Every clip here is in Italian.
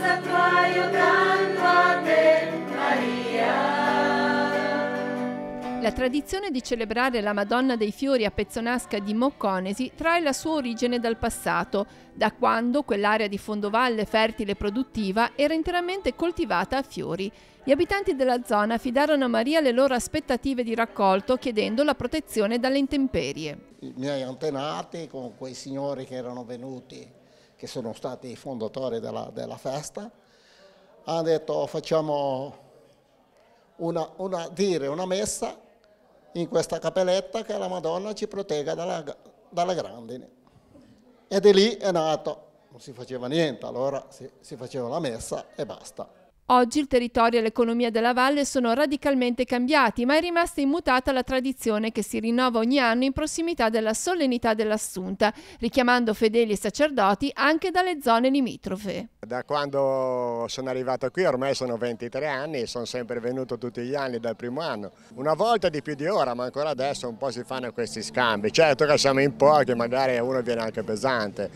casa tua io canto a te, Maria. La tradizione di celebrare la Madonna dei Fiori a Pezzonasca di Mocconesi trae la sua origine dal passato, da quando quell'area di fondovalle fertile e produttiva era interamente coltivata a fiori. Gli abitanti della zona affidarono a Maria le loro aspettative di raccolto chiedendo la protezione dalle intemperie. I miei antenati, con quei signori che erano venuti, che sono stati i fondatori della festa, hanno detto facciamo una messa in questa cappelletta che la Madonna ci protegga dalle grandine. E di lì è nato, non si faceva niente, allora si faceva la messa e basta. Oggi il territorio e l'economia della valle sono radicalmente cambiati, ma è rimasta immutata la tradizione che si rinnova ogni anno in prossimità della solennità dell'Assunta, richiamando fedeli e sacerdoti anche dalle zone limitrofe. Da quando sono arrivato qui, ormai sono 23 anni, sono sempre venuto tutti gli anni dal primo anno. Una volta di più di ora, ma ancora adesso un po' si fanno questi scambi. Certo che siamo in pochi, magari uno viene anche pesante.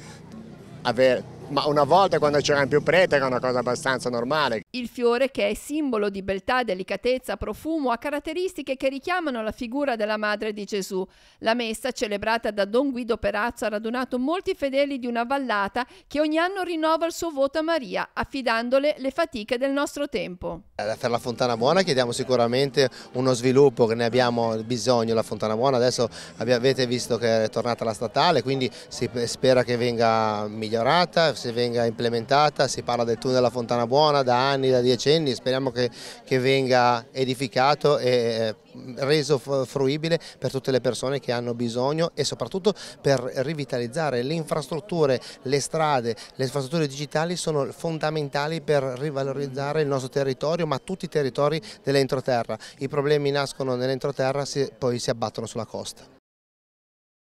Ma una volta quando c'erano più preti era una cosa abbastanza normale. Il fiore, che è simbolo di beltà, delicatezza, profumo, ha caratteristiche che richiamano la figura della Madre di Gesù. La messa, celebrata da Don Guido Perazzo, ha radunato molti fedeli di una vallata che ogni anno rinnova il suo voto a Maria, affidandole le fatiche del nostro tempo. Per la Fontana Buona chiediamo sicuramente uno sviluppo, che ne abbiamo bisogno. La Fontana Buona adesso avete visto che è tornata la statale, quindi si spera che venga migliorata, se venga implementata. Si parla del tunnel della Fontana Buona da anni, da decenni, speriamo che venga edificato e reso fruibile per tutte le persone che hanno bisogno, e soprattutto per rivitalizzare le infrastrutture, le strade, le infrastrutture digitali sono fondamentali per rivalorizzare il nostro territorio, ma tutti i territori dell'entroterra. I problemi nascono nell'entroterra, poi si abbattono sulla costa.